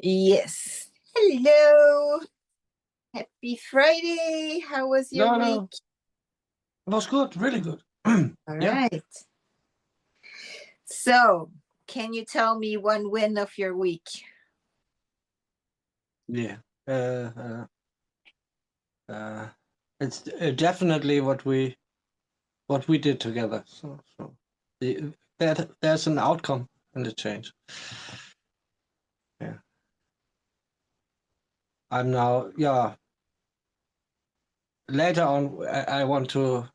Yes. Hello. Happy Friday. How was your No, week? no, it was good, really good. All Yeah, right. So, can you tell me one win of your week? yeah. Uh, uh, uh, it's definitely what we did together. So there's an outcome in the change. Yeah, I'm now. Yeah, later on, I want to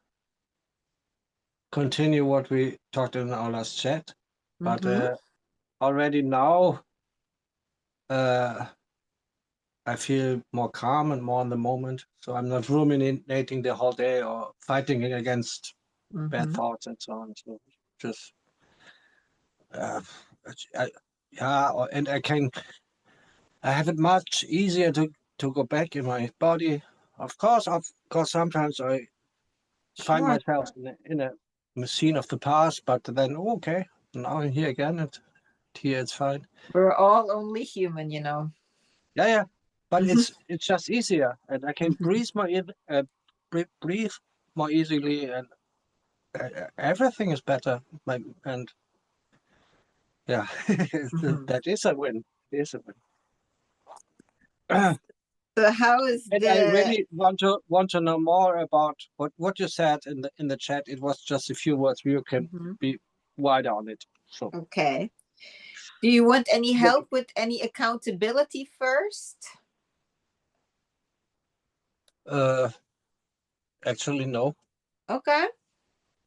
continue what we talked in our last chat, but Mm-hmm. already now, uh, I feel more calm and more in the moment. So I'm not ruminating the whole day or fighting against bad Mm-hmm. thoughts and so on. So just uh, I, yeah, and I have it much easier to go back in my body. Of course, sometimes I find Sure. myself in a machine of the past, but then okay, now I'm here again, and here it's fine. We're all only human. Yeah, yeah, but Mm-hmm. it's just easier, and I can breathe more easily, and everything is better. And yeah, Mm-hmm. that is a win. It is a win. So, how is And I the? really want to know more about what you said in the chat. It was just a few words. You can Mhm. be wider on it. So Okay. Do you want any yeah. help with any accountability first? uh, actually no. Okay,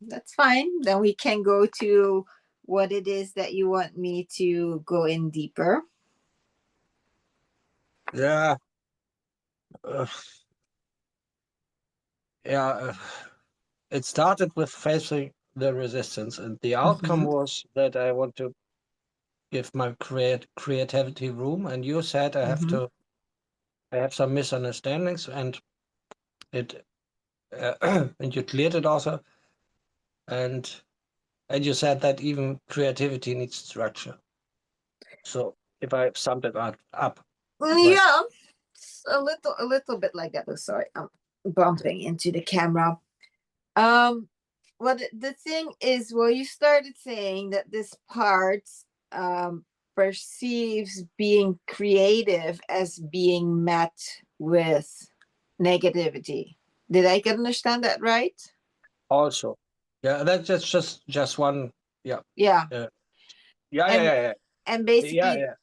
that's fine. Then we can go to what it is that you want me to go in deeper. Yeah, uh, yeah. It started with facing the resistance, and the outcome Mm-hmm. was that I want to give my creativity room. And you said Mm-hmm. I have some misunderstandings, and it and you cleared it also. And you said that even creativity needs structure. So if I summed it up right. Yeah, it's a little bit like that. Oh, sorry, I'm bumping into the camera. Um, well, the thing is, well, you started saying that this part um perceives being creative as being met with negativity. Did I understand that right? Also, yeah, that's just one. Yeah, Yeah, uh, yeah, yeah, and yeah, and yeah, yeah, basically yeah,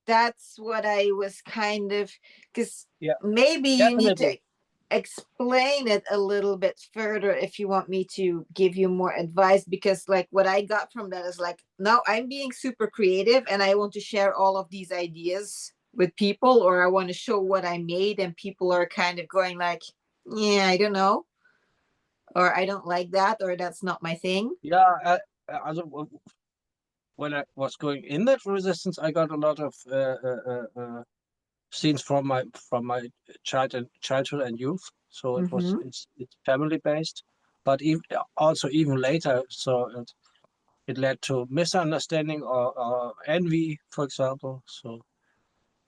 that's what I was kind of, because yeah, maybe you need to definitely. explain it a little bit further if you want me to give you more advice, because like what I got from that is like, now I'm being super creative and I want to share all of these ideas with people, or I want to show what I made, and people are kind of going like, yeah, I don't know, or I don't like that, or that's not my thing. Yeah, also, when I was going in that resistance, I got a lot of scenes from my childhood and youth. So Mm-hmm. it's family based, but also even later. So it led to misunderstanding or envy, for example. So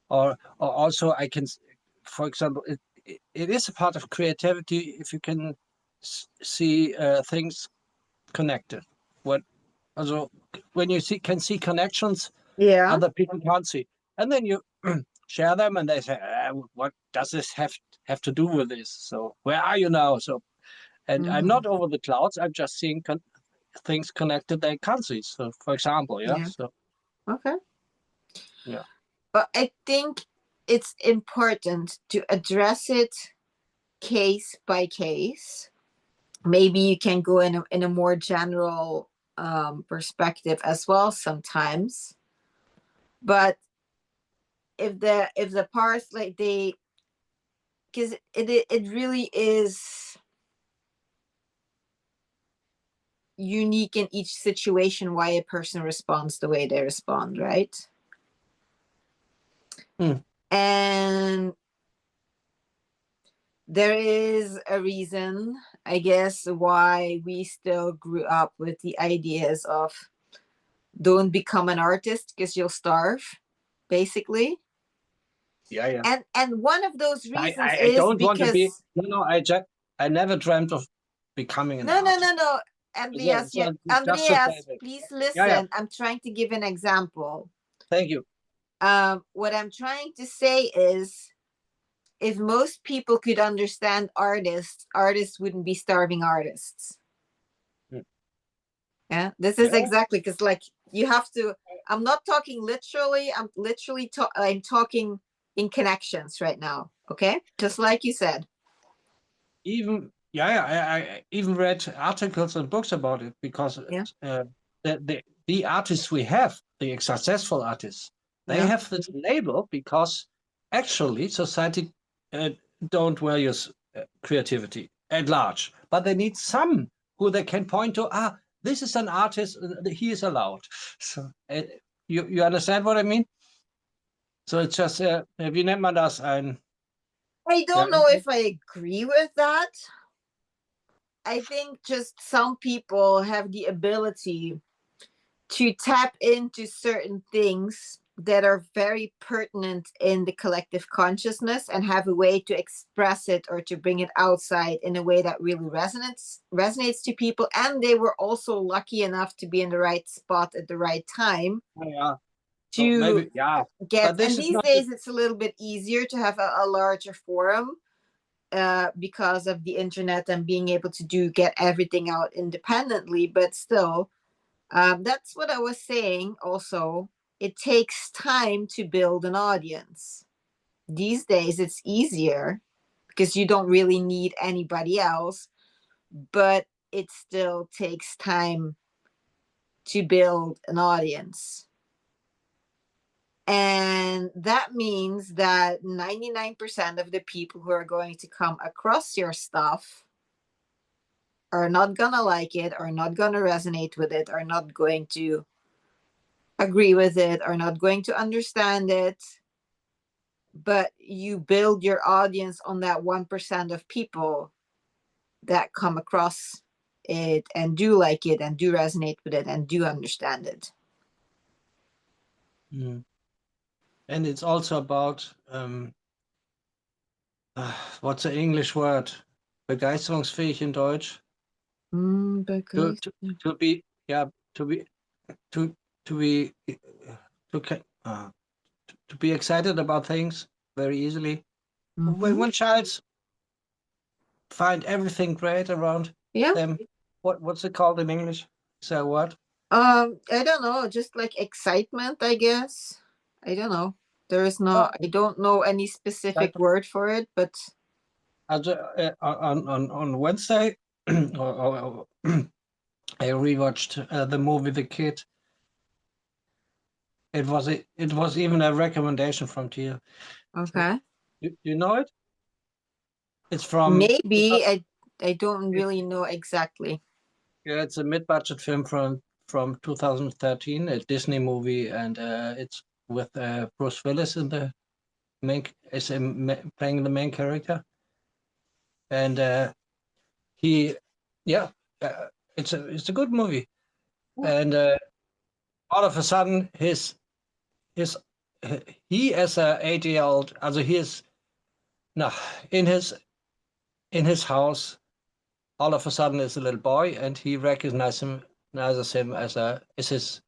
or also I can, for example, it is a part of creativity if you can see things connected. What also when you can see connections Yeah. other people can't see, and then you share them, and they say, "What does this have to do with this? So where are you now?" So, and I'm Mm-hmm. not over the clouds. I'm just seeing things connected they can't see. So, for example, yeah. Yeah. So Okay. yeah, But I think it's important to address it case by case. Maybe you can go in a more general perspective as well sometimes. But if the parts like they, because it really is unique in each situation why a person responds the way they respond, right? mm, And there is a reason, I guess, why we still grew up with the ideas of don't become an artist because you'll starve, basically. Yeah. And one of those reasons I is don't want to be. because No. I never dreamt of becoming an no, no, no, artist. no, So, Andreas, so just to say Andreas, that. please Yeah. listen. I'm trying to give an example. Thank you. What I'm trying to say is, if most people could understand artists, artists wouldn't be starving artists. Mm. Yeah, this is Yeah. exactly because, like, you have to. I'm not talking literally. I'm literally. I'm talking in connections right now. Okay, just like you said. Even I even read articles and books about it because Yeah, the artists we have, the successful artists, they yeah, have this label because actually society uh, don't value creativity at large, but they need some who they can point to. Ah, this is an artist. He is allowed. So you understand what I mean? So it's just wie nennt man das ein I ja, don't know if I agree with that. I think just some people have the ability to tap into certain things that are very pertinent in the collective consciousness and have a way to express it or to bring it outside in a way that really resonates to people, and they were also lucky enough to be in the right spot at the right time yeah. So to maybe yeah, get. but And this is these not. days it's a little bit easier to have a larger forum because of the internet and being able to get everything out independently, but still, that's what I was saying. Also, it takes time to build an audience. These days, it's easier because you don't really need anybody else, but it still takes time to build an audience. And that means that 99% of the people who are going to come across your stuff are not gonna like it, are not gonna resonate with it, are not going to agree with it, are not going to understand it. But you build your audience on that 1% of people that come across it and do like it and do resonate with it and do understand it. Mm. And it's also about what's the English word? Begeisterungsfähig in Deutsch. To to, to be yeah to be to to be to to be excited about things very easily. When Mm-hmm. one child find everything great around Yeah. them, what's it called in English? Is that what? I don't know, just like excitement, I guess. I don't know. There is Oh, no, I don't know any specific word for it, but on Wednesday, I rewatched the movie The Kid. It was even a recommendation from Tia. So, okay. you know it? It's from Maybe I don't really know exactly. yeah, it's a mid-budget film from 2013, a Disney movie, and it's with Bruce Willis in the main is playing the main character, and he yeah, it's a good movie, and all of a sudden his he as a 8-year-old, also he is no in his house. All of a sudden, is a little boy, and he recognizes him as his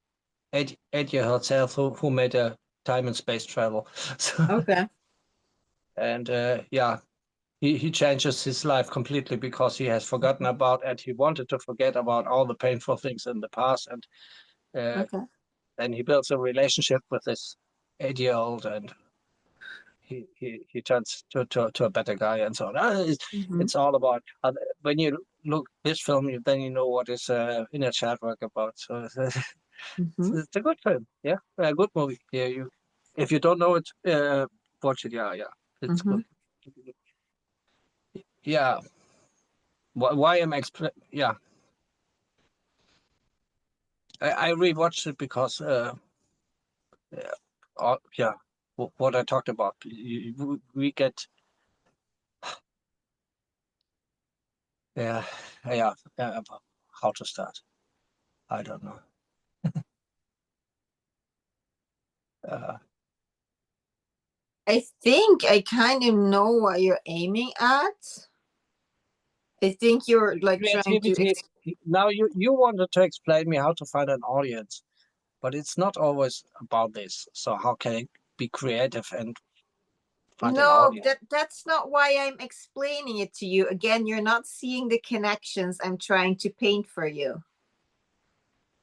8-year-old self who made a time and space travel. So, Okay. and yeah, he changes his life completely because he has forgotten about and he wanted to forget about all the painful things in the past, and Okay. then he builds a relationship with this 8-year-old, and he turns to a better guy and so on. Mm-hmm. It's all about when you look this film, then you know what is inner child work about. So Mm-hmm. it's a good film, yeah, a good movie. Yeah, you if you don't know it, watch it. Yeah, it's Mm-hmm. good. Yeah, why am I yeah, I rewatched it because yeah, what I talked about. We get yeah yeah how to start. I don't know. Uh, I think I kind of know what you're aiming at. I think you're like trying to Creativity. Now you wanted to explain me how to find an audience, but it's not always about this. So how can I be creative and find an no, audience? that's not why I'm explaining it to you. Again, you're not seeing the connections I'm trying to paint for you.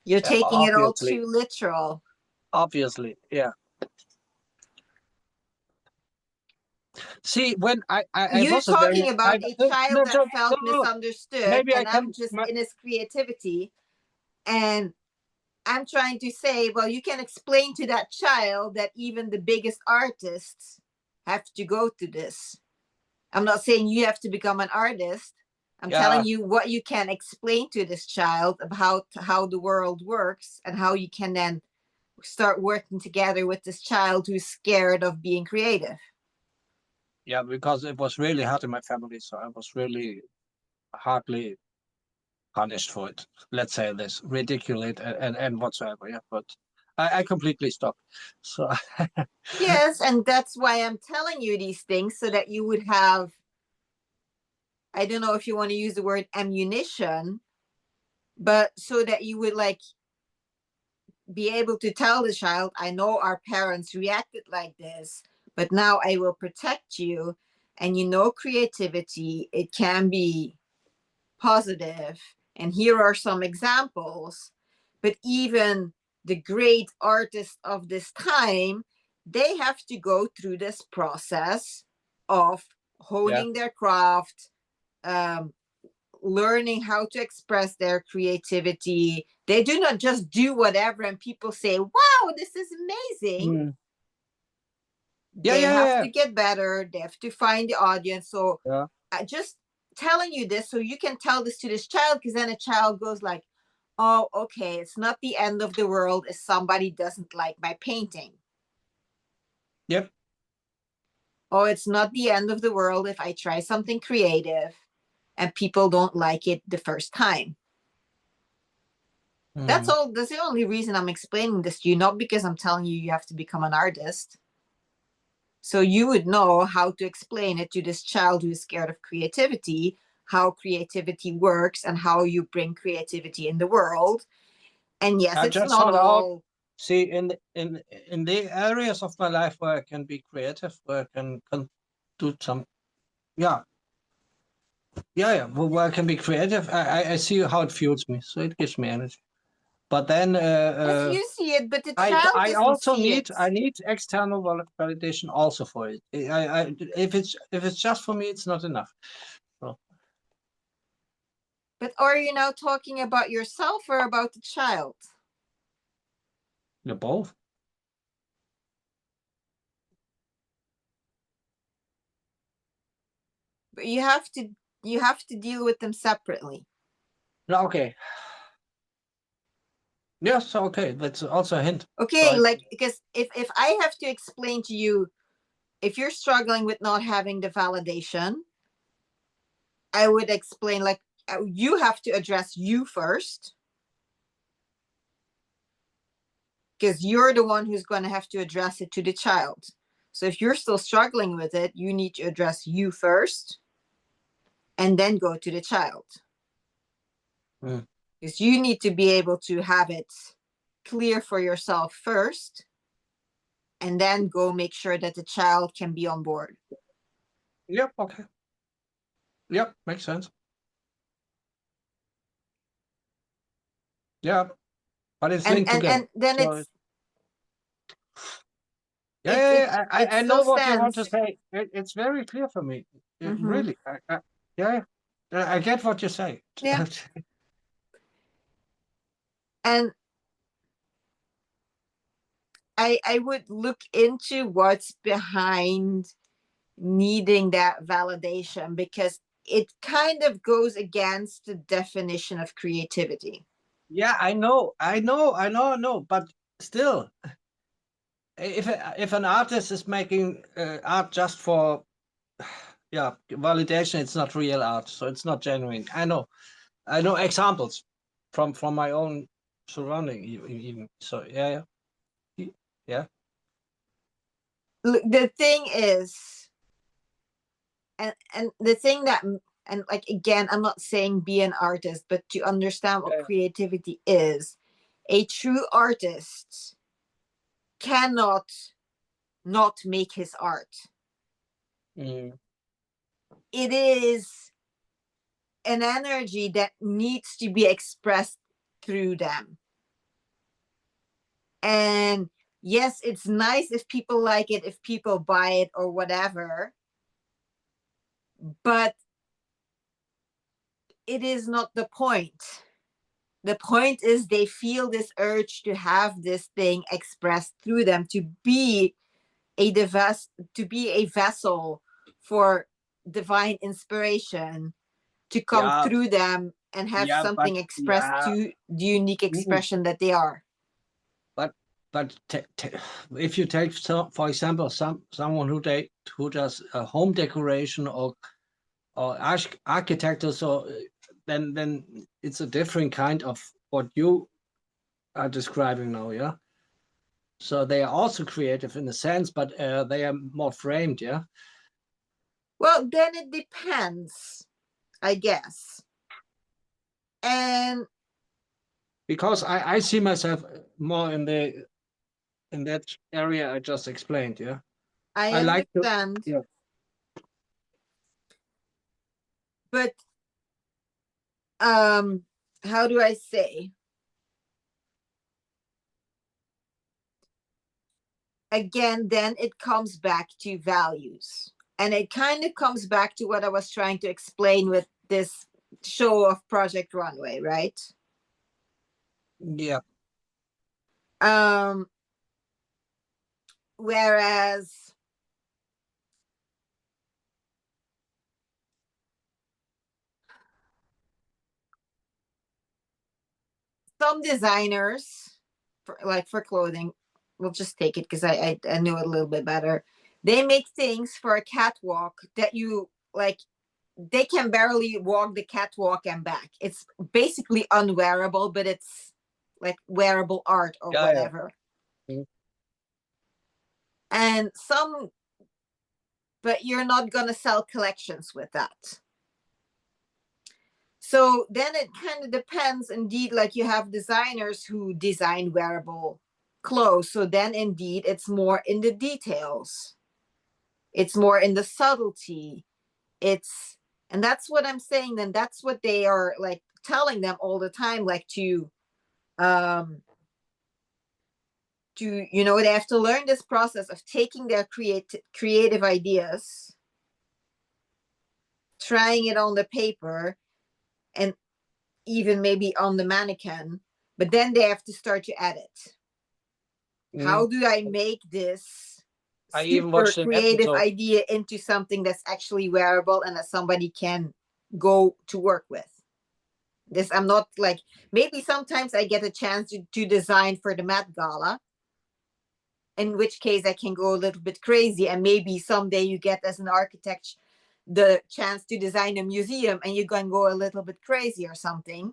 You're Yeah, taking it all obviously, too literal. yeah. See, when I You're was a very, talking about a child no, that felt no, misunderstood, maybe I and I'm can, just in his creativity. And I'm trying to say, well, you can explain to that child that even the biggest artists have to go to this. I'm not saying you have to become an artist. I'm telling yeah, you what you can explain to this child about how the world works and how you can then start working together with this child who's scared of being creative. yeah, because it was really hard in my family, so I was really hardly punished for it. Let's say this, ridiculous and whatsoever. Yeah, but I completely stopped. So Yes, and that's why I'm telling you these things so that you would have, I don't know if you want to use the word ammunition, but so that you would like be able to tell the child, I know our parents reacted like this, but now I will protect you. And you know, creativity, it can be positive. And here are some examples. But even the great artists of this time, they have to go through this process of yeah, honing their craft, um, learning how to express their creativity. They do not just do whatever and people say, wow, this is amazing. mm. Yeah, They yeah, have yeah, to get better, they have to find the audience. So yeah. I just telling you this so you can tell this to this child, because then a child goes like, oh, okay, it's not the end of the world if somebody doesn't like my painting. Yep. Oh, it's not the end of the world if I try something creative and people don't like it the first time. That's Mm. all. That's the only reason I'm explaining this to you, not because I'm telling you you have to become an artist. So you would know how to explain it to this child who is scared of creativity, how creativity works and how you bring creativity in the world. And yes, I it's just not thought out. all. See, in the areas of my life where I can be creative, where I can do some, yeah, yeah, where I can be creative, I see how it fuels me, so it gives me energy. But then Yes, you see it, but the child I doesn't also see it. I need external validation also for it. If it's just for me, it's not enough. So But are you now talking about yourself or about the child? yeah, both. But you have to deal with them separately. No, okay. Yes, okay. That's also a hint. So Okay, like because if I have to explain to you, if you're struggling with not having the validation, I would explain like you have to address you first, because you're the one who's going to have to address it to the child. So if you're still struggling with it, you need to address you first and then go to the child. mm, Because you need to be able to have it clear for yourself first and then go make sure that the child can be on board. yep, okay. Yep, makes sense. Yeah, but it's And linked together. then So yeah, it I still know what you want to stands. say. It's very clear for me. Mm-hmm. Really, yeah, I get what you say. Yeah. And I would look into what's behind needing that validation, because it kind of goes against the definition of creativity. Yeah, I know. But still, if an artist is making art just for yeah validation, it's not real art, so it's not genuine. I know examples from my own surrounding even. So yeah, yeah. the thing is, and the thing that, and like, again, I'm not saying be an artist, but to understand what Yeah. creativity is, a true artist cannot not make his art. Mm. It is an energy that needs to be expressed through them. And yes, it's nice if people like it, if people buy it or whatever, but it is not the point. The point is they feel this urge to have this thing expressed through them, to be to be a vessel for divine inspiration to come Yeah, through them and have yeah, but something expressed yeah, to the unique mm, expression that they are. but if you take for example someone who does a home decoration or architecture, so then it's a different kind of what you are describing now, yeah. So they are also creative in a sense, but they are more framed, yeah. Well, then it depends, I guess. And Because I see myself more in that area I just explained, yeah. I I like to, understand, yeah. but how do I say? Again, then it comes back to values. And it kind of comes back to what I was trying to explain with this show of Project Runway, right? Yeah. Um, whereas some designers, for clothing, we'll just take it because I knew it a little bit better. They make things for a catwalk that you like. They can barely walk the catwalk and back. It's basically unwearable, but it's like wearable art or Yeah, yeah. whatever. Mm. And some, but you're not gonna sell collections with that. So then it kind of depends. Indeed, like you have designers who design wearable clothes. So then indeed it's more in the details. It's more in the subtlety. It's and that's what I'm saying. Then that's what they are like telling them all the time, like um they have to learn this process of taking their creative ideas, trying it on the paper, and even maybe on the mannequin, but then they have to start to edit. How Mm. do I make this I even super watched an creative episode. idea into something that's actually wearable and that somebody can go to work with? This, I'm not like, maybe sometimes I get a chance to design for the Met Gala, in which case I can go a little bit crazy, and maybe someday you get as an architect the chance to design a museum and you can go a little bit crazy or something.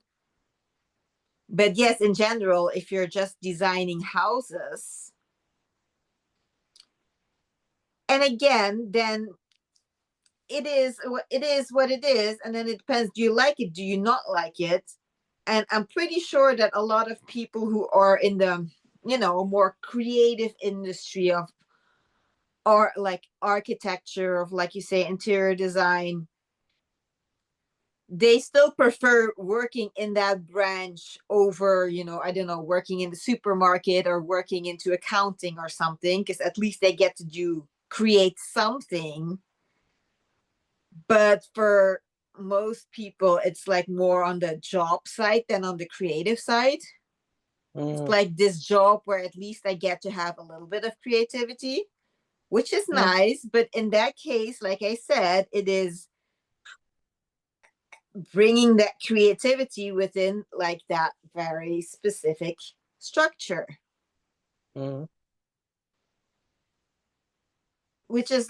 But yes, in general, if you're just designing houses, and again, then it is what it is, and then it depends, do you like it, do you not like it? And I'm pretty sure that a lot of people who are in the more creative industry of, or like architecture, of, like you say, interior design, they still prefer working in that branch over, I don't know, working in the supermarket or working into accounting or something, because at least they get to create something. But for most people, it's like more on the job side than on the creative side. It's Mm. like this job where at least I get to have a little bit of creativity, which is Mm. nice. But in that case, like I said, it is bringing that creativity within like that very specific structure, Mm. which is,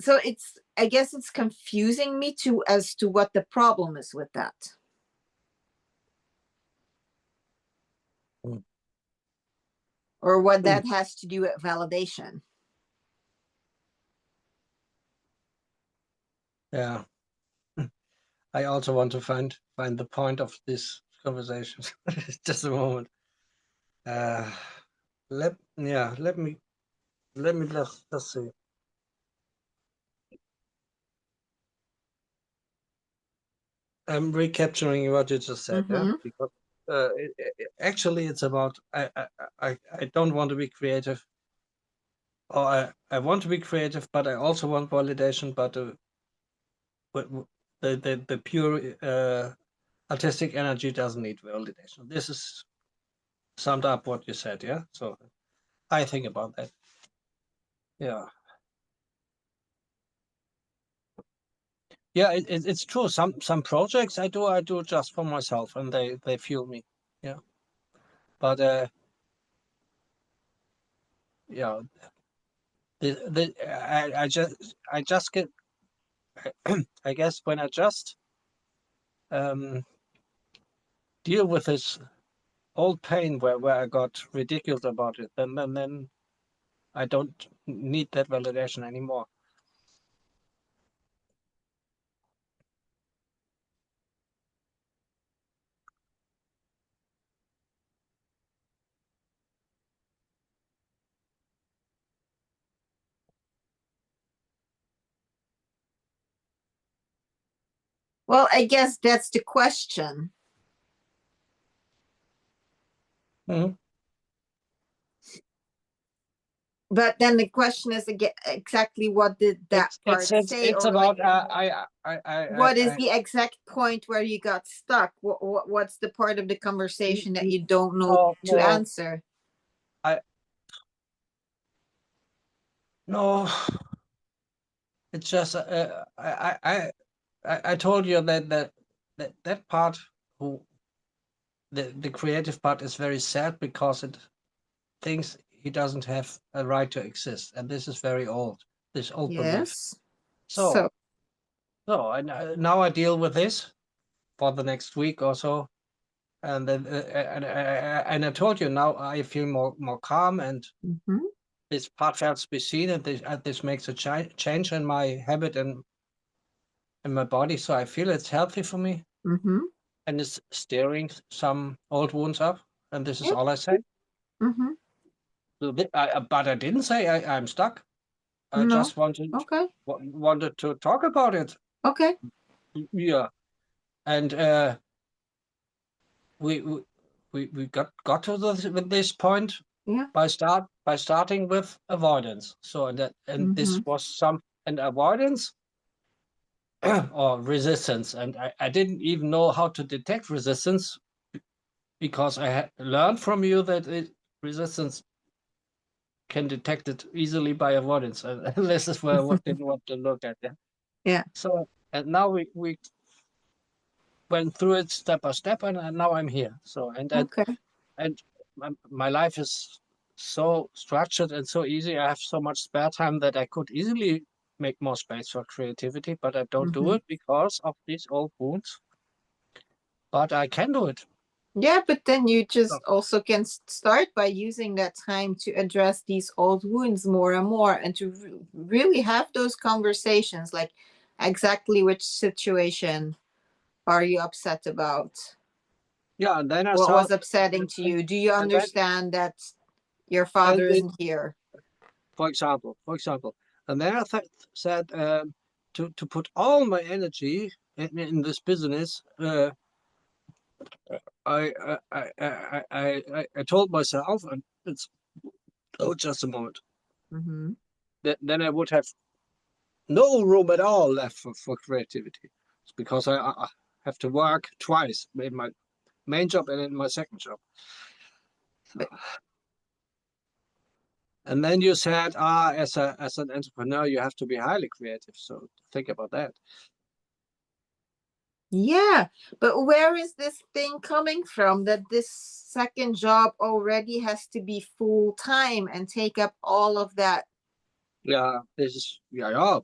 so it's, I guess it's confusing me too as to what the problem is with that. or what that has to do with validation. Yeah. I also want to find the point of this conversation. Just a moment. Let me just see. I'm recapturing what you just said, yeah, because actually it's about I don't want to be creative, or I want to be creative, but I also want validation. But the pure artistic energy doesn't need validation. This is summed up what you said, yeah. So I think about that. Yeah. Yeah, it's true. Some projects I do just for myself, and they fuel me. Yeah, but yeah, I just get I guess when I just deal with this old pain where I got ridiculed about it, then I don't need that validation anymore. Well, I guess that's the question. Mhm. But then the question is again, exactly what did that part say, It's or like, about what is I the exact point where you got stuck? What's the part of the conversation that you don't know to no answer? I no it's just I told you that part, who the creative part, is very sad because it thinks he doesn't have a right to exist, and this is very old. This old belief. Yes. So now I deal with this for the next week or so, and then and I told you now I feel more calm, and this part felt to be seen, and this makes a change in my habit and in my body, so I feel it's healthy for me. And it's stirring some old wounds up, and this is Yep. all I say. But I didn't say I'm stuck. I No. just wanted Okay. wanted to talk about it. Okay. Yeah, and we got to this point Yeah. by starting with avoidance. So this was some an avoidance or resistance, and I didn't even know how to detect resistance, because I had learned from you that resistance can detect it easily by avoidance. And this is where I didn't want to look at. Yeah. Yeah. So, and now we went through it step by step, and now I'm here. So Okay. and my life is so structured and so easy. I have so much spare time that I could easily make more space for creativity, but I don't do it because of these old wounds. But I can do it. Yeah, but then you just So, also can start by using that time to address these old wounds more and more, and to really have those conversations, like exactly which situation are you upset about? yeah, and then I What saw, was upsetting to you? Do you and then understand that your father and isn't here? for example, and then I said, to put all my energy in this business. I told myself, and it's just a moment, that then I would have no room at all left for creativity. It's because I have to work twice in my main job and in my second job. But And then you said, as an entrepreneur, you have to be highly creative. So think about that. yeah, but where is this thing coming from that this second job already has to be full time and take up all of that? Yeah, this is yeah.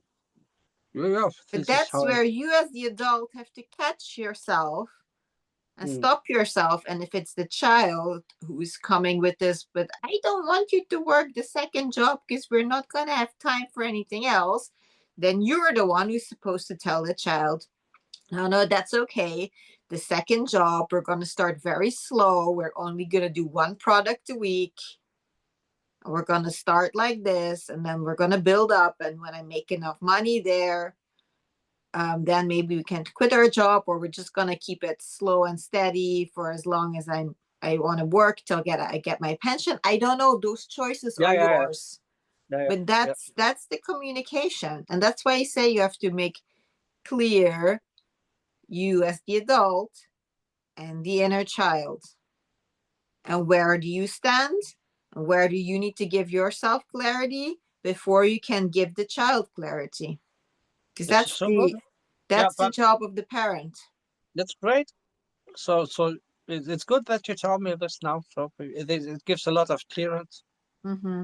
But This is that's how. where you, as the adult, have to catch yourself and stop yourself. And if it's the child who's coming with this, but I don't want you to work the second job because we're not going to have time for anything else, then you're the one who's supposed to tell the child, no, no, that's okay. The second job, we're going to start very slow. We're only going to do one product a week. We're going to start like this, and then we're going to build up. And when I make enough money there, then maybe we can quit our job, or we're just going to keep it slow and steady for as long as I want to work till I get my pension. I don't know. Those choices Yeah, are yeah, yeah, yours. yeah, But yeah. that's the communication. And that's why I say you have to make clear, you as the adult and the inner child. And where do you stand? And where do you need to give yourself clarity before you can give the child clarity? Because This is so good. Yeah, that's the but job of the parent. that's great. So it's good that you told me this now. So it gives a lot of clearance. Mm-hmm.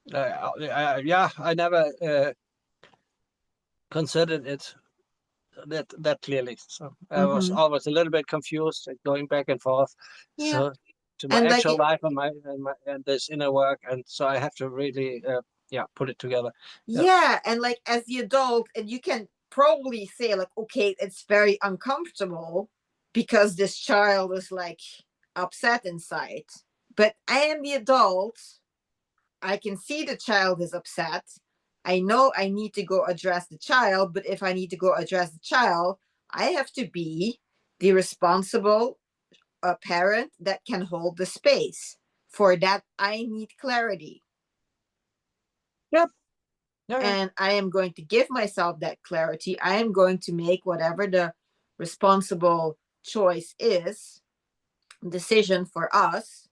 Yeah, I never considered it that clearly. So I was Mm-hmm. always a little bit confused, going back and forth. Yeah. So to my And like actual life and this inner work, and so I have to really yeah, put it together. Yeah, yeah, and like as the adult, and you can probably say like, okay, it's very uncomfortable because this child is like upset inside. But I am the adult. I can see the child is upset. I know I need to go address the child, but if I need to go address the child, I have to be the responsible parent that can hold the space. For that, I need clarity. yeah, yeah, yeah. And I am going to give myself that clarity. I am going to make whatever the responsible choice is, decision for us.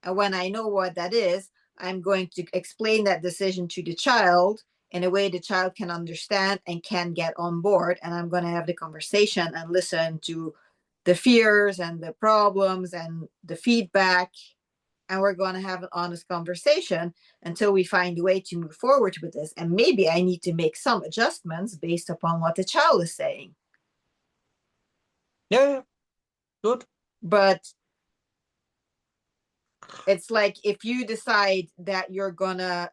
And when I know what that is, I'm going to explain that decision to the child in a way the child can understand and can get on board. And I'm going to have the conversation and listen to the fears and the problems and the feedback. And we're going to have an honest conversation until we find a way to move forward with this. And maybe I need to make some adjustments based upon what the child is saying. Yeah, yeah. Good. But it's like if you decide that you're gonna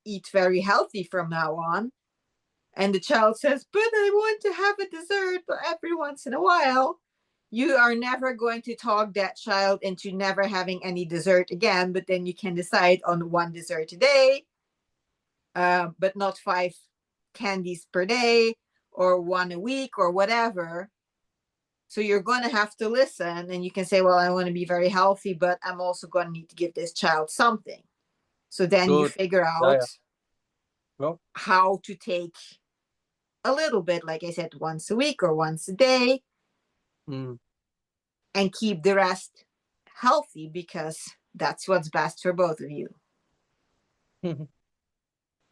eat very healthy from now on, and the child says, but I want to have a dessert every once in a while, you are never going to talk that child into never having any dessert again. But then you can decide on one dessert a day, but not 5 candies per day, or one a week, or whatever. So you're going to have to listen, and you can say, well, I want to be very healthy, but I'm also going to need to give this child something. So then you Good. figure Yeah, out yeah. Well, how to take a little bit, like I said, once a week or once a day, mm. and keep the rest healthy, because that's what's best for both of you.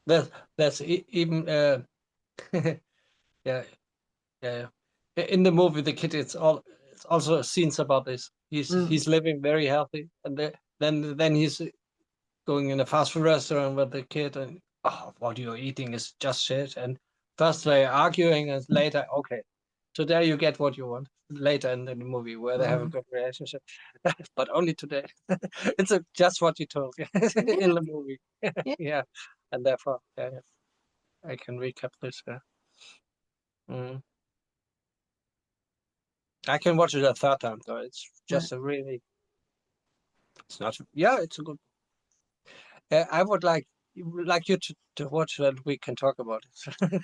That's even yeah, yeah. In the movie, the kid, it's also scenes about this. Mm. He's living very healthy, and then he's going in a fast food restaurant with the kid, and oh, what you're eating is just shit. And first they're arguing, and later, okay, today you get what you want. Later in the movie, where they have a Mm. good relationship, but only today. It's just what you told Yeah, in the movie. yeah. Yeah, and therefore, yeah, yeah, I can recap this. Yeah. Mm. I can watch it a third time though. It's Mm. just a really, it's not. Yeah, it's a good. I would like you to watch that. We can talk about it.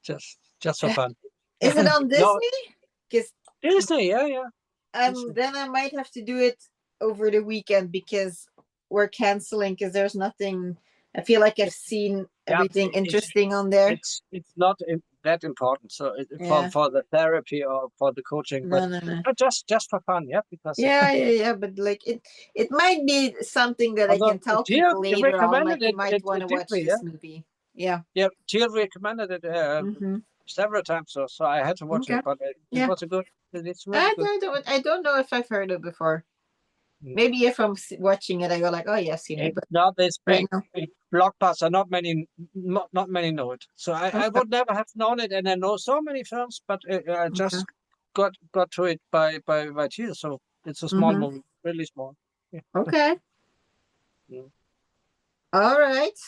Just for fun. Is it on No, Disney? Because Disney. Yeah, yeah, Disney. then I might have to do it over the weekend, because we're canceling, because there's nothing. I feel like I've seen Yeah, everything interesting on there. it's not that important. So Yeah. for the therapy or for the coaching, No, no, no. but just for fun. Yeah, because Yeah, yeah, yeah. But like it might be something that I although can tell Jill people later on. recommended Like, you might want it to watch deeply. Yeah, this movie. Yeah. yeah. Jill recommended it Mm-hmm. several times. So I had to watch it, Okay. but it Yeah. was a good. It's really good. I don't know if I've heard it before. Mm. Maybe if I'm watching it, I go like, oh yeah, I've seen it. It's But not this right now, big blockbuster. Not many know it. So I okay, would never have known it, and I know so many films, but I just okay. got to it by tears. So it's a small Mm-hmm. moment, really small. Yeah. Okay. Mm. All right.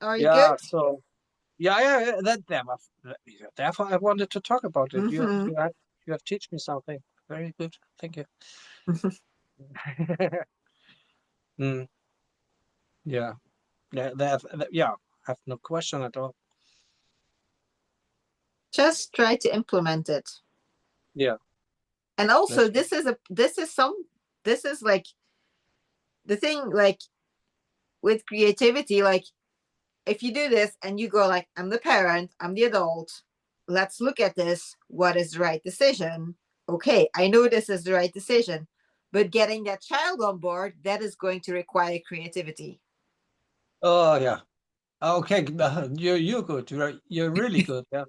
Are you good? Yeah. So yeah. Therefore, I wanted to talk about it. Mm-hmm. You have teach me something very good. Thank you. Mm, yeah. Yeah. Yeah. Have no question at all. Just try to implement it. Yeah. And also, That's this is like the thing, like with creativity, like if you do this and you go like, I'm the parent, I'm the adult, let's look at this. What is the right decision? Okay, I know this is the right decision, but getting that child on board, that is going to require creativity. Oh yeah. Okay. You're good. You're really good. Yeah.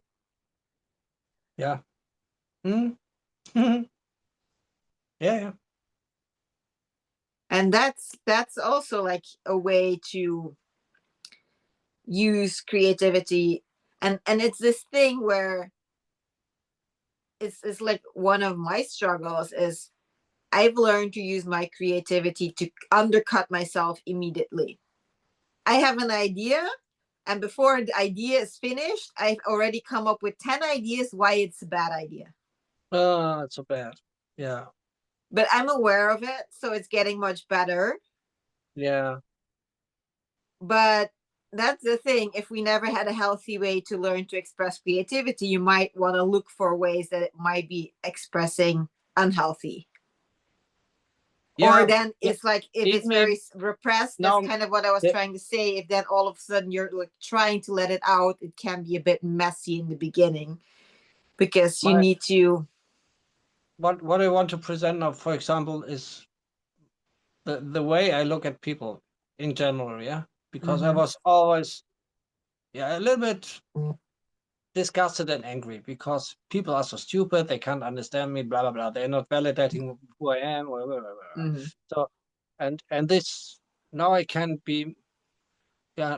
Yeah. Mm. Yeah. Yeah. And that's also like a way to use creativity. And it's this thing where it's like one of my struggles is I've learned to use my creativity to undercut myself immediately. I have an idea, and before the idea is finished, I've already come up with 10 ideas why it's a bad idea. Oh, it's so bad. Yeah. But I'm aware of it, so it's getting much better. Yeah. But that's the thing. If we never had a healthy way to learn to express creativity, you might want to look for ways that it might be expressing unhealthy. Or Yeah. then Yeah. it's like if it's Even very repressed, that's now, kind of what I was the, trying to say. If then all of a sudden you're like trying to let it out, it can be a bit messy in the beginning because you my need to. what I want to present now, for example, is the way I look at people in general. Yeah, because I Mm-hmm, was always a little bit disgusted and angry because people are so stupid. They can't understand me. Blah blah blah. They're not validating who I am. Blah, blah, blah, blah. mm-hmm, So and this now I can be yeah.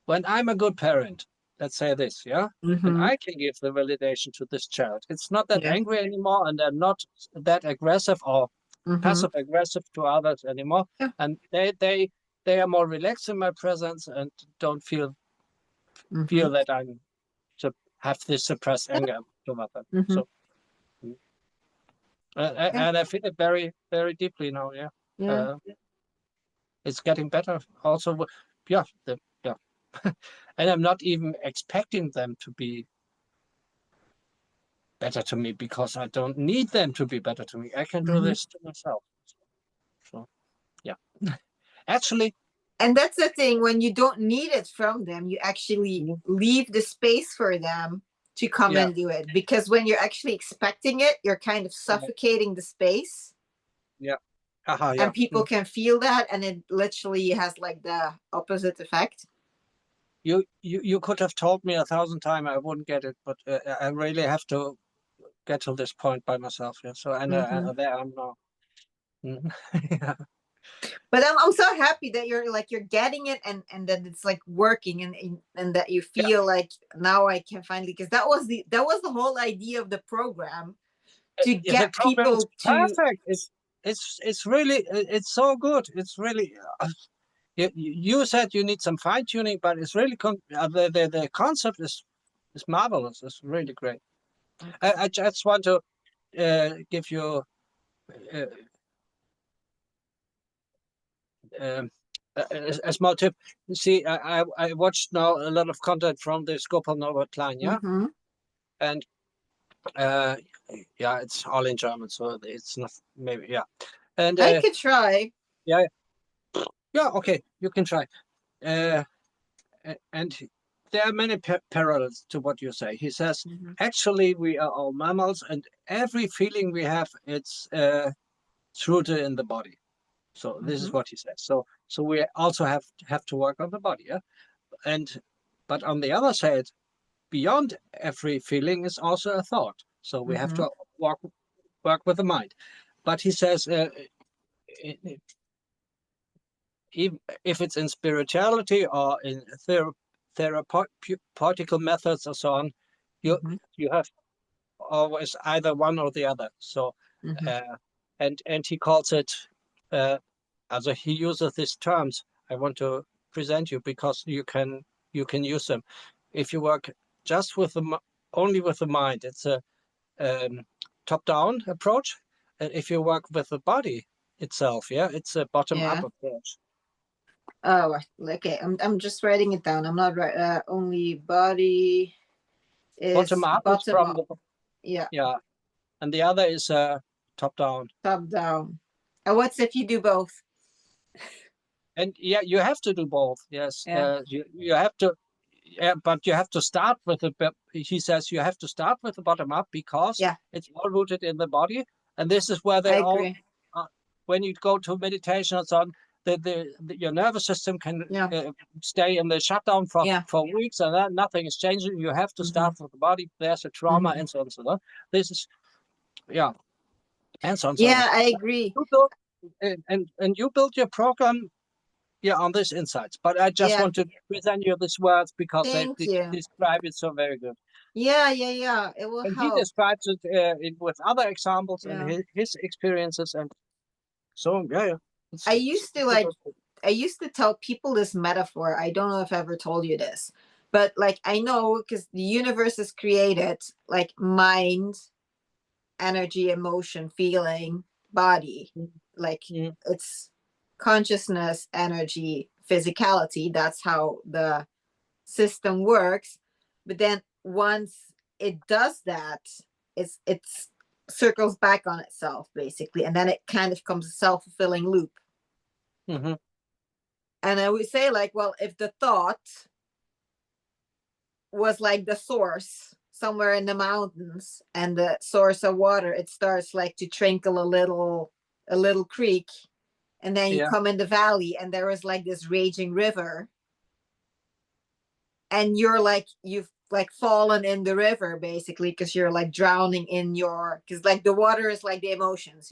When I'm a good parent, let's say this, yeah, and mm-hmm. I can give the validation to this child, it's not that Yeah. angry anymore, and they're not that aggressive or Mm-hmm. passive aggressive to others anymore, Yeah. and they are more relaxed in my presence and don't Mm-hmm. feel that I'm to have this suppressed anger toward them. Mm-hmm. So, mm, Yeah. and I feel it very very deeply now. Yeah, Yeah. uh, it's getting better. Also, yeah, yeah, and I'm not even expecting them to be better to me because I don't need them to be better to me. I can do Mm-hmm. this to myself. So yeah, actually, And that's the thing, when you don't need it from them, you actually mm, leave the space for them to come yeah, and do it. Because when you're actually expecting it, you're kind of yeah, suffocating the space. yeah, haha, yeah. And people can feel that, and it literally has like the opposite effect. You could have told me 1,000 times, I wouldn't get it, but I really have to get to this point by myself. Yeah. So and Mm-hmm. there I'm now. Mm. Yeah, But I'm so happy that you're like you're getting it, and that it's like working, and that you yeah. feel like now I can finally, because that was the whole idea of the program, to The get program is people to. perfect. It's really it's so good. It's really. You said you need some fine tuning, but it's really the concept is marvelous. It's really great. I just want to give you uh, um, a small tip. You see, I watched now a lot of content from the Skopal Norbert Klein, yeah, Mm-hmm. and uh, yeah, it's all in German, so it's not maybe yeah, and I could try. yeah, yeah, okay, you can try. Uh, and there are many parallels to what you say. He says, Mm-hmm. actually, we are all mammals, and every feeling we have, it's rooted in the body. So this Mm-hmm. is what he says. So we also have to work on the body, yeah. And but on the other side, beyond every feeling is also a thought. So we have Mm-hmm. to work with the mind. But he says, if it's in spirituality or in therapeutical methods or so on, you Mm-hmm. you have always either one or the other. So, Mhm. uh, and he calls it, also he uses these terms. I want to present you because you can use them. If you work just with only with the mind, it's a top-down approach. And if you work with the body itself, yeah, it's a bottom-up Yeah. approach. Oh, okay. I'm just writing it down. I'm not right. Only body Bottom is up is bottom from up. the, Yeah, yeah, and the other is top down. top down. And what's if you do both? And yeah, you have to do both. Yes, Yeah. you have to, yeah, but you have to start with the. He says you have to start with the bottom up because Yeah, it's all rooted in the body, and this is where I they all. agree. When you go to meditation and so on, your nervous system can Yeah. stay in the shutdown Yeah. for weeks, and then nothing is changing. You have to Hmm. start with the body. There's a trauma, Hmm. and so on and so on. This is, yeah, and so on and so on. Yeah, I agree. You build, and you build your program, yeah, on these insights. But I just Yeah. want to present you these words because Thank they you. describe it so very good. Yeah, yeah, yeah. It will And he help. describes it with other examples and Yeah. his experiences, and so yeah, I it's used to a like good thing. I used to tell people this metaphor. I don't know if I ever told you this, but like I know because the universe is created like mind, energy, emotion, feeling, body. Like Mm, it's consciousness, energy, physicality. That's how the system works. But then once it does that, it's circles back on itself basically, and then it kind of becomes a self-fulfilling loop. mm-hmm. And I would say, like, well, if the thought was like the source somewhere in the mountains and the source of water, it starts like to trickle a little creek, and then you Yeah. come in the valley and there is like this raging river, and you're like you've like fallen in the river basically because you're like drowning in your because like the water is like the emotions,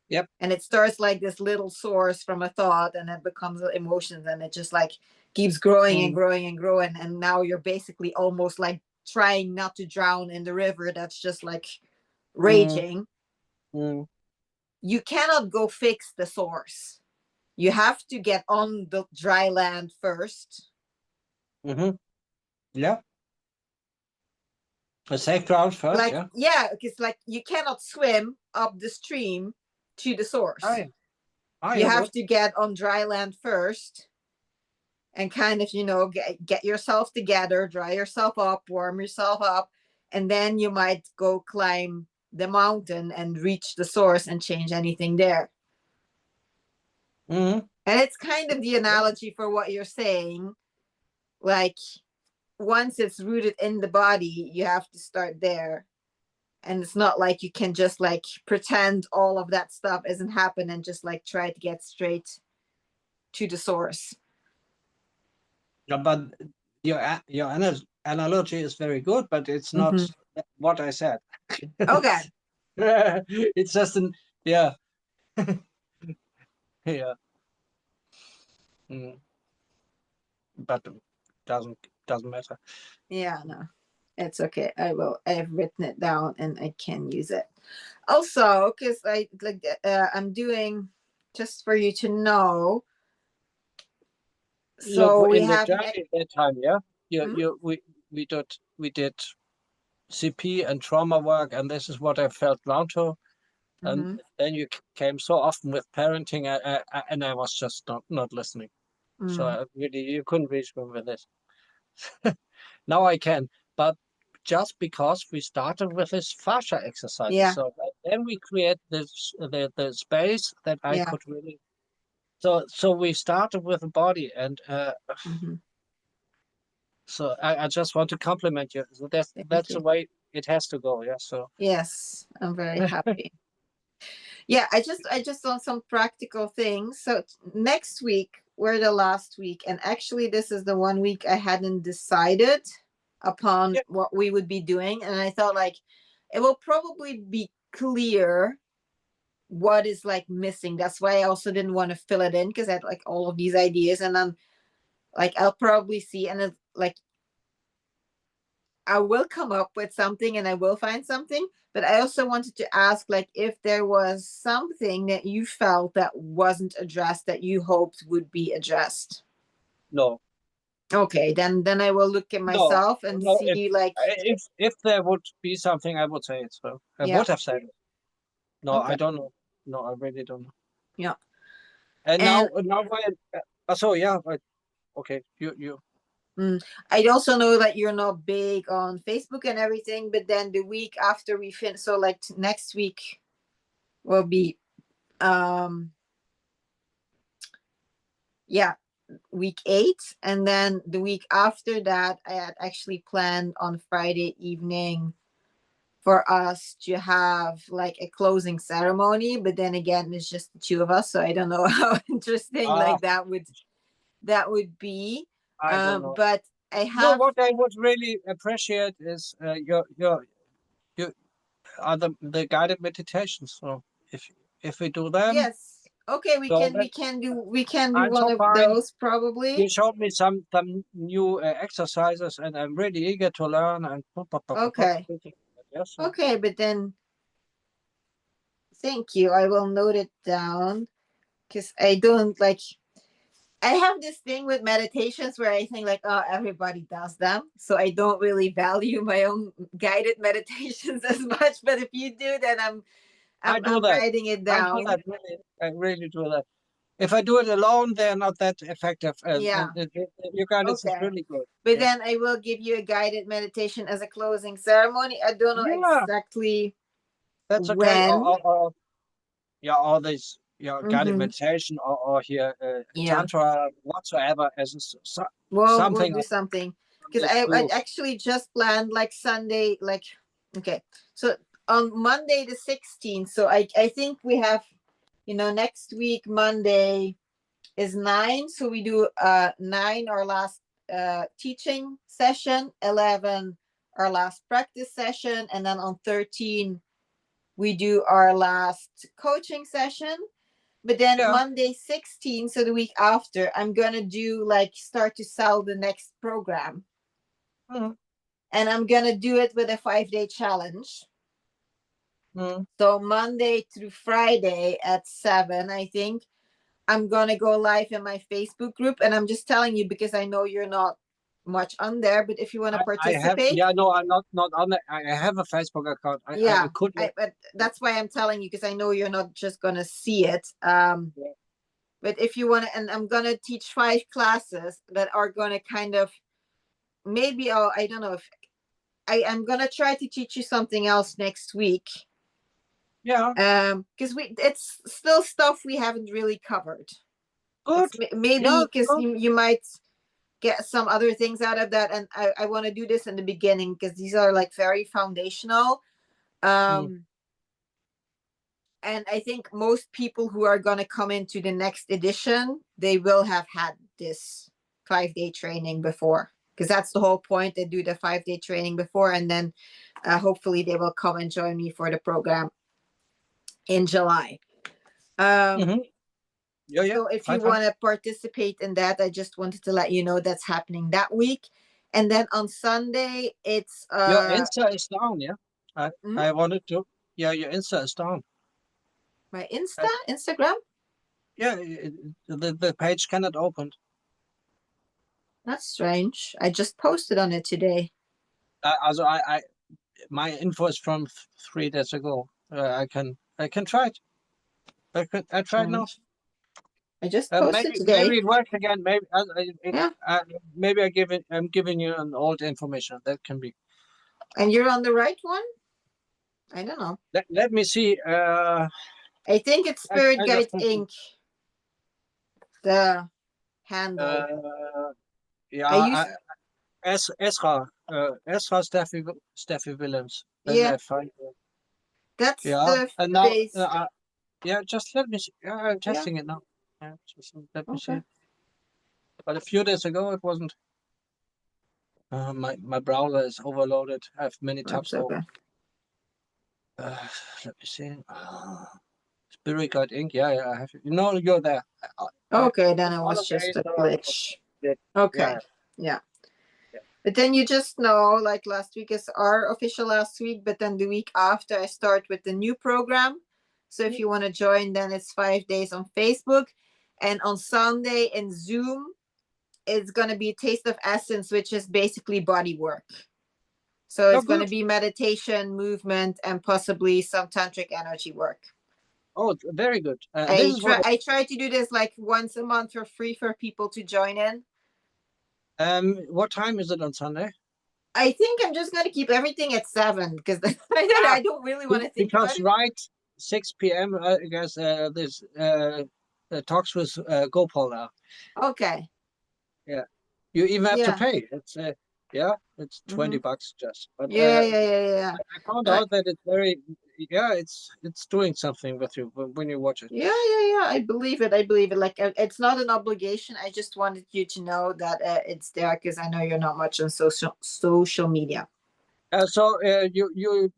Yep. and it starts like this little source from a thought and it becomes emotions and it just like keeps growing and Mm, growing and growing, and now you're basically almost like trying not to drown in the river that's just like mm, raging. mm, You cannot go fix the source. You have to get on the dry land first. mm-hmm. Yeah. A safe ground first. Like, Yeah. yeah, because like you cannot swim up the stream to the Oh source. yeah. Oh You yeah. have Good. to get on dry land first and kind of, get yourself together, dry yourself up, warm yourself up, and then you might go climb the mountain and reach the source and change anything there. Mm-hmm. And it's kind of the Yeah. analogy for what you're saying. Like, once it's rooted in the body, you have to start there. And it's not like you can just like pretend all of that stuff isn't happening and just like try to get straight to the source. Yeah, but your analogy is very good, but it's not Mm-hmm. what I said. Okay. It's just an yeah, yeah. Mm, but doesn't matter. Yeah, no, it's okay. I've written it down and I can use it. Also, because I'm doing just for you to know. Look, So we in the have journey that time, yeah, hmm? we did CP and trauma work, and this is what I felt drawn to. And Mm-hmm. then you came so often with parenting, and I was just not listening. So Mm. really, you couldn't reach me with this. Now I can, but just because we started with this fascia exercises, Yeah, so then we create this the space that I yeah. could really. So we started with the body, and Mm-hmm. so I just want to compliment you. So Thank that's you. the way it has to go. Yeah. So Yes, I'm very happy. Yeah, I just want some practical things. So next week we're the last week, and actually this is the one week I hadn't decided upon yeah, what we would be doing, and I thought like it will probably be clear what is like missing. That's why I also didn't want to fill it in because I had like all of these ideas, and then like I'll probably see, and then like I will come up with something and I will find something. But I also wanted to ask, like, if there was something that you felt that wasn't addressed that you hoped would be addressed. No, Okay, then I will look at no, myself and no. If see, like, if there would be something, I would say it. So I yeah, would have said it. No, I okay, don't know. No, I really don't know. yeah. And And now when so yeah, okay, you I also know that you're not big on Facebook and everything, but then the week after we finish, so like next week will be, um, yeah, week 8, and then the week after that, I had actually planned on Friday evening for us to have like a closing ceremony, but then again, it's just the two of us, so I don't know how interesting ah, like that would be. I don't know. But I No, have, what I would really appreciate is your are the guided meditations. So if we do them, yes, okay, we so can we that can do we can do I'm one so of fine. those You probably. showed me some new exercises, and I'm really eager to learn. And Okay, yes, so okay, but then thank you. I will note it down because I don't like. I have this thing with meditations where I think like, oh, everybody does them, so I don't really value my own guided meditations as much. But if you do, then I'm I I'm do I'm that. writing it I do down. that really. I really do that. If I do it alone, they're not that effective. Yeah. And you got this is Okay. really good. But Yeah. then I will give you a guided meditation as a closing ceremony. I don't know Yeah, exactly that's okay. when. Or yeah, all these guided Mm-hmm. meditation or here Yeah. tantra whatsoever as We'll something do on something because this I field. actually just planned like Sunday, like, okay, so on Monday the 16th. So I think we have, next week Monday is 9, so we do 9 our last teaching session, 11 our last practice session, and then on 13 we do our last coaching session. But then Yeah. Monday 16, so the week after, I'm gonna do like start to sell the next program. Mm, And I'm gonna do it with a 5-day challenge. mm. So Monday through Friday at 7, I think, I'm gonna go live in my Facebook group. And I'm just telling you because I know you're not much on there, but if you want to I have participate, yeah no I'm not on it. I have a Facebook account. I yeah, could but that's why I'm telling you, because I know you're not just gonna see it. yeah. But if you want to, and I'm gonna teach 5 classes that are gonna kind of, maybe I don't know if I'm gonna try to teach you something else next week. Yeah, Because it's still stuff we haven't really covered. good. It's Yeah, maybe because good. you might get some other things out of that, and I want to do this in the beginning because these are like very foundational. Mm, um and I think most people who are going to come into the next edition, they will have had this 5-day training before, because that's the whole point. They do the 5-day training before, and then hopefully they will come and join me for the program in July. hmm. Yeah, yeah, So if fine, you fine. want to participate in that, I just wanted to let you know that's happening that week. And then on Sunday, it's Your Insta is down, yeah. hmm? I wanted to. Yeah, your Insta is down. My I, Instagram. yeah, the page cannot open. That's strange. I just posted on it today. Also, my info is from 3 days ago. I can try it. I try it now. Strange. I just posted Maybe today. it works again. Maybe Yeah. maybe I'm giving you an old information. That can be. And you're on the right one? I don't know. Let me see. I think it's Spirit I just Guide want to. Inc. The handle. Uh, I yeah, use Ezra Steffi Willems. Then Yeah, I find. that's Yeah, the and now face. yeah, just let me see. Yeah, I'm Yeah. testing it now. Yeah, just let me Okay. see. But a few days ago, it wasn't. My browser is overloaded. I have many That's tabs okay. open. Let me see. Spirit Guide Inc. Yeah, yeah, I have. You're there. I Okay, then it was follow the just a Insta. glitch. Yeah, Okay. Yeah. yeah. But then you just know, like last week is our official last week, but then the week after I start with the new program. So if you want to join, then it's 5 days on Facebook. And on Sunday in Zoom, it's going to be Taste of Essence, which is basically body work. So Oh, it's going to good. be meditation, movement, and possibly some tantric energy work. Oh, very good. This is what I try to do this like once a month for free for people to join in. what time is it on Sunday? I think I'm just gonna keep everything at 7 because Ah, I don't really want to think about because it. right 6 p.m. I guess this talks with Gopal now. Okay. Yeah, you even have to Yeah. pay. It's yeah, it's Mm-hmm. $20 just. But Yeah. I found Uh, out that it's very yeah, it's doing something with you when you watch it. yeah. I believe it. I believe it. Like it's not an obligation. I just wanted you to know that it's there because I know you're not much on social media.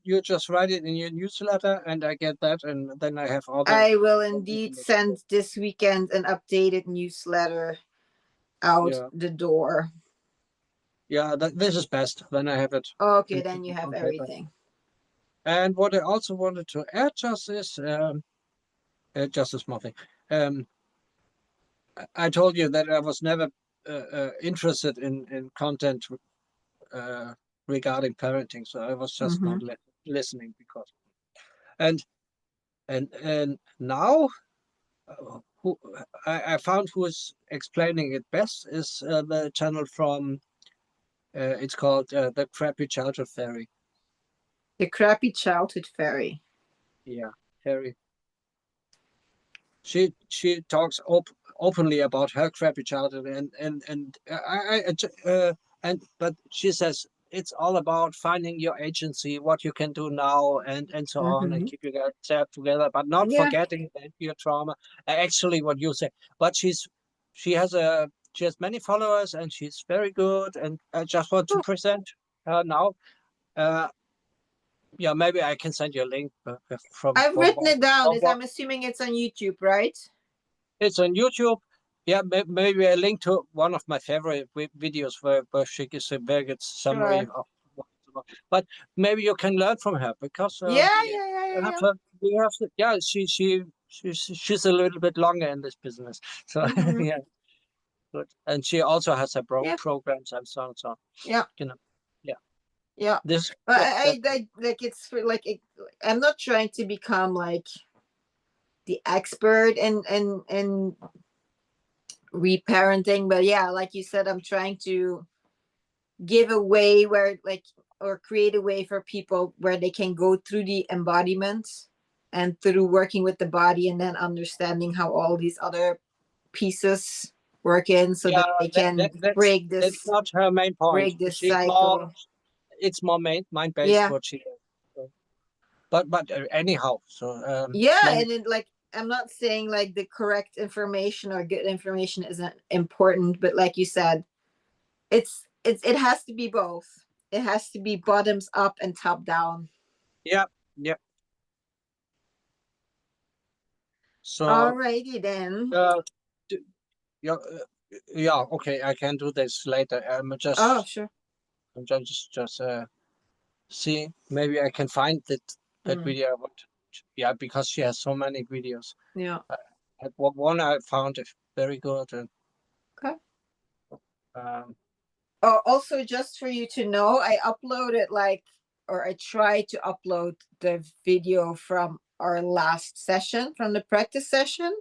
You just write it in your newsletter, and I get that, and then I have all the I will indeed information. send this weekend an updated newsletter out Yeah, the door. yeah. This is best. Then I have it Okay, in, then you have on paper. everything. And what I also wanted to add just is just a small thing. Um, I told you that I was never interested in content uh, regarding parenting, so I was just Mm-hmm. not listening because. And and now who I found who is explaining it best is the channel from it's called the Crappy Childhood Fairy. The Crappy Childhood Fairy. Yeah, Fairy. She talks openly about her crappy childhood and and but she says it's all about finding your agency, what you can do now, and so on, and Mm-hmm. keep yourself together, but not Yeah. forgetting that your trauma. Actually, what you say, but she has a she has many followers and she's very good, and I just want to Oh, present her now. Uh, yeah, maybe I can send you a link I've written it down. from Is I'm assuming it's on YouTube, right? It's on YouTube. Yeah, maybe a link to one of my favorite videos where she gives a very good summary Sure. of what it's about. But maybe you can learn from her because you have Yeah. to, you have to, yeah, she's a little bit longer in this business. So Mm-hmm. yeah, good. And she also has her Yeah. programs and so on. So, Yeah. you know, yeah, Yeah. this, But that, I like it's for like I'm not trying to become like the expert in reparenting, but yeah, like you said, I'm trying to give a way where like or create a way for people where they can go through the embodiment and through working with the body and then understanding how all these other pieces work in so yeah, that they can that's not her main point. break this She's more, cycle. it's more mind based Yeah. what she does. So, but anyhow, so Yeah, maybe and it, like I'm not saying like the correct information or good information isn't important, but like you said, it has to be both. It has to be bottoms up and top down. yeah, yeah. So Alrighty then. uh, d- yeah, yeah. Okay, I can do this later. Oh, sure. I'm just see. Maybe I can find that Mm, video. I want. Yeah, because she has so many videos. yeah. Uh, one I found is very good, and Okay. um, Oh, also just for you to know, I uploaded like or I tried to upload the video from our last session, from the practice session.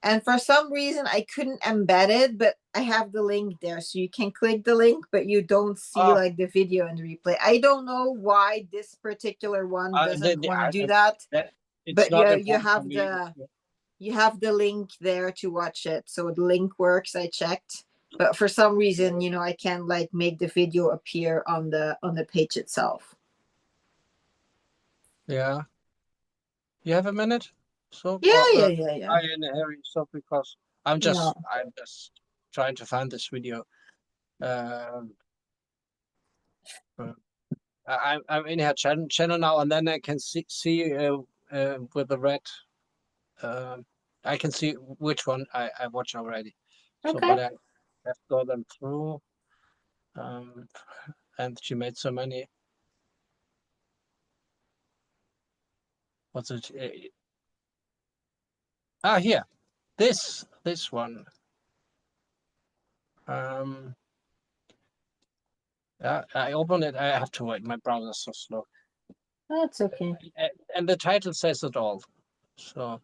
And for some reason, I couldn't embed it, but I have the link there. So you can click the link, but you don't see oh, like the video and the replay. I don't know why this particular one doesn't want to do that, that it's but not yeah, important for me. you have the link there to watch it. So the link works. I checked. But for some reason, I can't like make the video appear on the page itself. Yeah, you have a minute. So, Yeah. I in a hurry. So because No. I'm just trying to find this video. Um, uh, I'm in her channel now, and then I can see with the red. Um, I can see which one I watch already. So, Okay. but I have to go them through. And she made so many. What's it? Here, this one. I open it. I have to wait. My browser's so slow. That's okay. And the title says it all. So,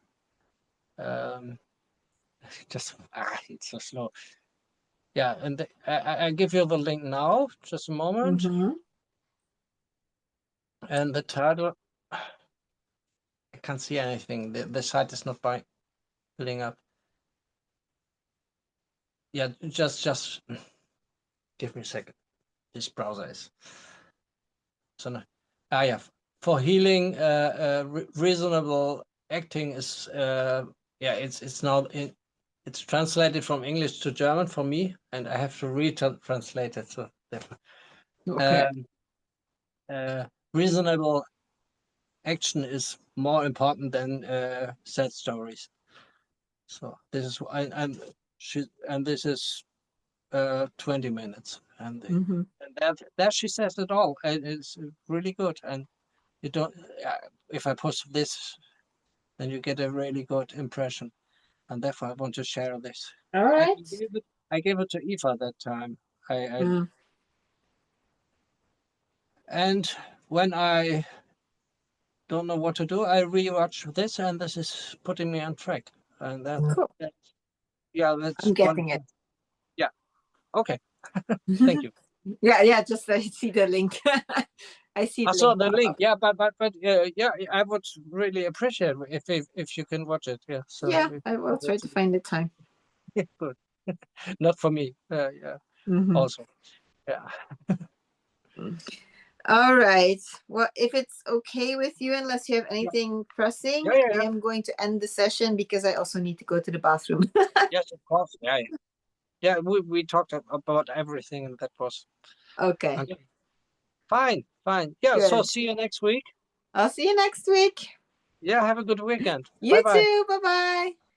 just it's so slow. Yeah, and I give you the link now. Just a moment. Mm-hmm. And the title, I can't see anything. The site is not filling up. Yeah, just give me a second. This browser is so no. Yeah, for healing, reasonable acting is yeah, it's now it's translated from English to German for me, and I have to retranslate it. So Okay. reasonable action is more important than sad stories. So this is and this is 20 minutes, and Mm-hmm. that she says it all, and it's really good. And you don't, if I post this, then you get a really good impression, and therefore I want to share this. All I right. gave it to Eva that time. Mm. And when I don't know what to do, I rewatch this, and this is putting me on track. And Cool. yeah, that's I'm getting wonderful. Yeah. Okay. it. Thank you. Yeah. Just I see the link. I see I the saw link the pop link. up. Yeah, but yeah, I would really appreciate if you can watch it. Yeah. So Yeah, I will try to find the time. yeah, good. Not for me. Yeah. Mm-hmm. Also. Yeah. All right. Well, if it's okay with you, unless you have anything pressing, I Yeah. am going to end the session because I also need to go to the bathroom. Yes, of course. Yeah. Yeah. We talked about everything, and that was Okay. okay. Fine. Yeah. So Good. see you next week. I'll see you next week. Yeah. Have a good weekend. You Bye bye. too. Bye bye.